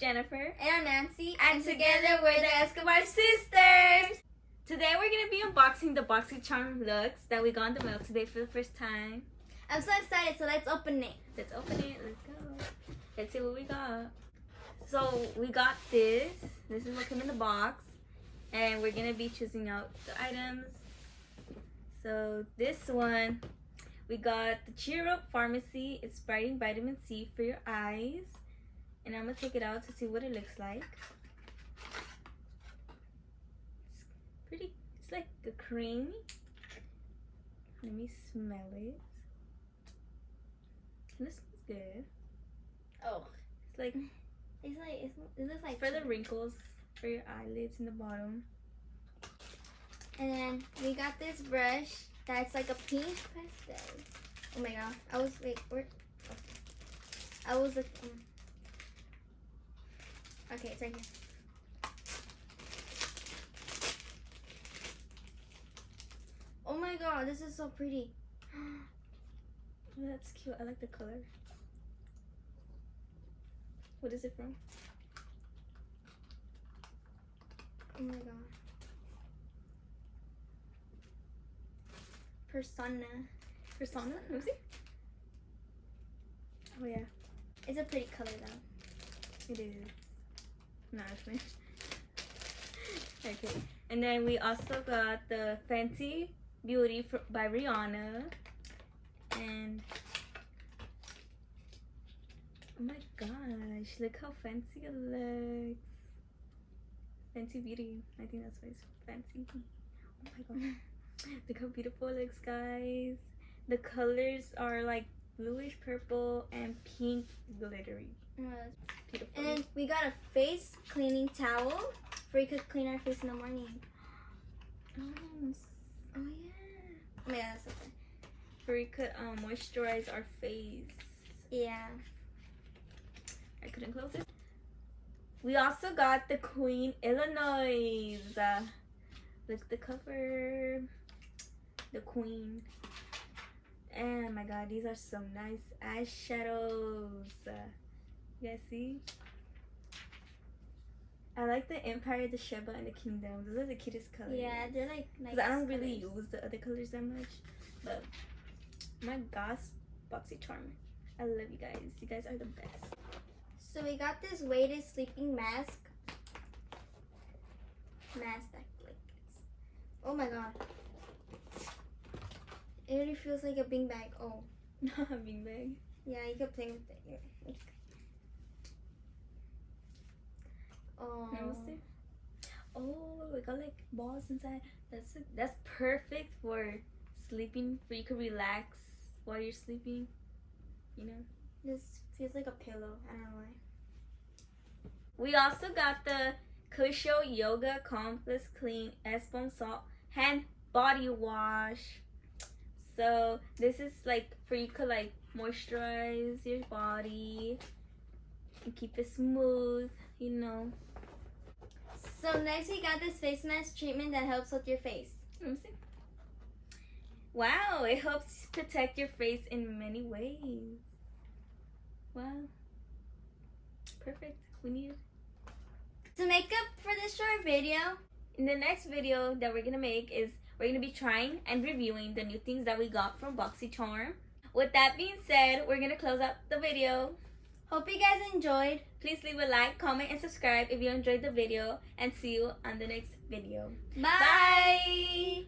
Jennifer. And I'm Nancy. And together we're the Escobar sisters. Today we're going to be unboxing the Boxycharm Luxe that we got in the mail today for the first time. I'm so excited, so let's open it. Let's open it. Let's go. Let's see what we got. So we got this. This is what came in the box. And we're going to be choosing out the items. So this one, we got the Cheer Up Pharmacy. It's brightening vitamin C for your eyes. And I'm going to take it out to see what it looks like. It's pretty, it's like a cream. Let me smell it. This smells good. Oh. It's like, it looks like for the wrinkles for your eyelids in the bottom. And then we got this brush that's like a pink pastel. Oh my god. I was like, okay, it's right here. Oh my god, this is so pretty. Oh, that's cute. I like the color. What is it from? Oh my god. Persona. Persona? Let me see. Oh yeah. It's a pretty color though. It is. No, it's finished. Okay. And then we also got the Fenty Beauty by Rihanna. And oh my gosh, look how fancy it looks. Fenty Beauty. I think that's why it's fancy. Oh my god. Look how beautiful it looks, guys. The colors are like bluish purple and pink glittery. Beautiful. And then we got a face cleaning towel where you could clean our face in the morning. Oh yeah. Oh my god, that's so good. Where you could moisturize our face. Yeah. I couldn't close it. We also got the Queen Illinois. Look at the cover. The Queen. And my god, these are some nice eyeshadows. You guys see? I like the Empire, the Sheba, and the Kingdom. Those are the cutest colors. Yeah, they're like nice. Because I don't really colors. use the other colors that much. But my gosh, Boxycharm. I love you guys. You guys are the best. So we got this weighted sleeping mask. Mask that like it's. Oh my god. It really feels like a beanbag. Oh. Beanbag. Yeah, you could play with it. Yeah. Oh. Oh, we got like balls inside. That's perfect for sleeping. Where you can relax while you're sleeping. You know. This feels like a pillow. I don't know why. We also got the Kusho Yoga Complex Clean Epsom Salt Hand Body Wash. So this is like for you could like moisturize your body and keep it smooth, you know. So next we got this face mask treatment that helps with your face. Let me see. Wow, it helps protect your face in many ways. Wow. Perfect. We need it. To make up for this short video, in the next video that we're gonna make is we're gonna be trying and reviewing the new things that we got from Boxycharm. With that being said, we're gonna close out the video. hope you guys enjoyed. Please leave a like, comment, and subscribe if you enjoyed the video, and see you on the next video. Bye.